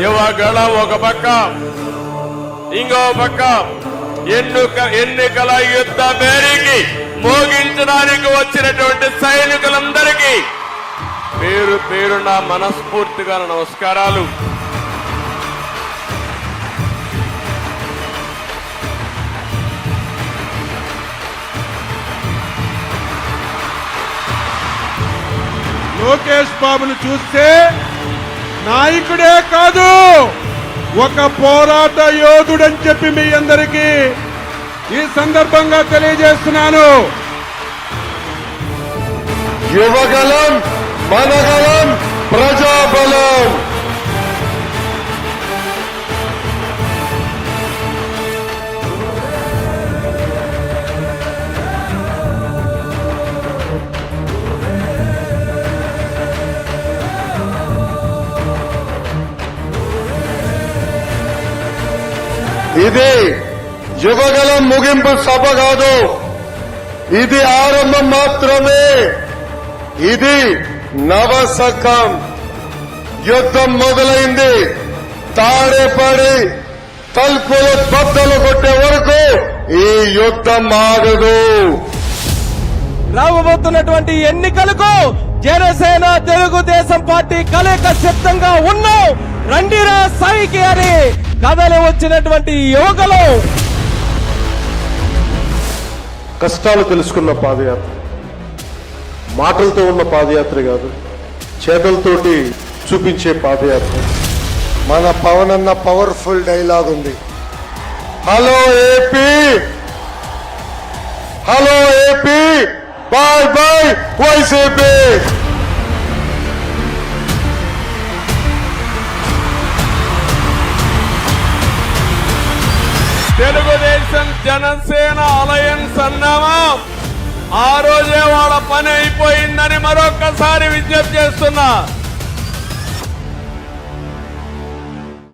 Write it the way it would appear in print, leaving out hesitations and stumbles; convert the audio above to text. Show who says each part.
Speaker 1: యువగళం ఒక పక్క, ఇంకో పక్క ఎన్నికల యుద్ధ మేరీకి మోగించడానికి వచ్చినటువంటి సైనికులందరికీ పేరు పేరున మనస్ఫూర్తిగా నమస్కారాలు.
Speaker 2: లోకేష్ బాబును చూస్తే నాయకుడే కాదు, ఒక పోరాట యోధుడని చెప్పి మీ అందరికీ ఈ సందర్భంగా తెలియజేస్తున్నాను.
Speaker 3: యువగలం, మనగలం, ప్రజాబలం. ఇది యువగలం ముగింపు సభ కాదు, ఇది ఆరంభం మాత్రమే. ఇది నవశకం. యుద్ధం మొదలైంది. తాడేపడి తలుపులు బద్దలు కొట్టే వరకు ఈ యుద్ధం ఆగదు.
Speaker 4: రాబోతున్నటువంటి ఎన్నికలకు జనసేన తెలుగుదేశం పార్టీ కలయిక సిద్ధంగా ఉన్నాం. రండిరా సాయికి అని కథలు వచ్చినటువంటి యువకులు.
Speaker 3: కష్టాలు తెలుసుకున్న పాదయాత్ర, మాటలతో ఉన్న పాదయాత్ర కాదు, చేతలతోటి చూపించే పాదయాత్ర. మన పవన్ అన్న పవర్ఫుల్ డైలాగ్ ఉంది. Hello AP, hello AP, bye bye YCP.
Speaker 1: Telugu Desam Janasena alliance అన్నామా, ఆ రోజే వాళ్ళ పని అయిపోయిందని మరొకసారి విజ్ఞప్తి చేస్తున్నా.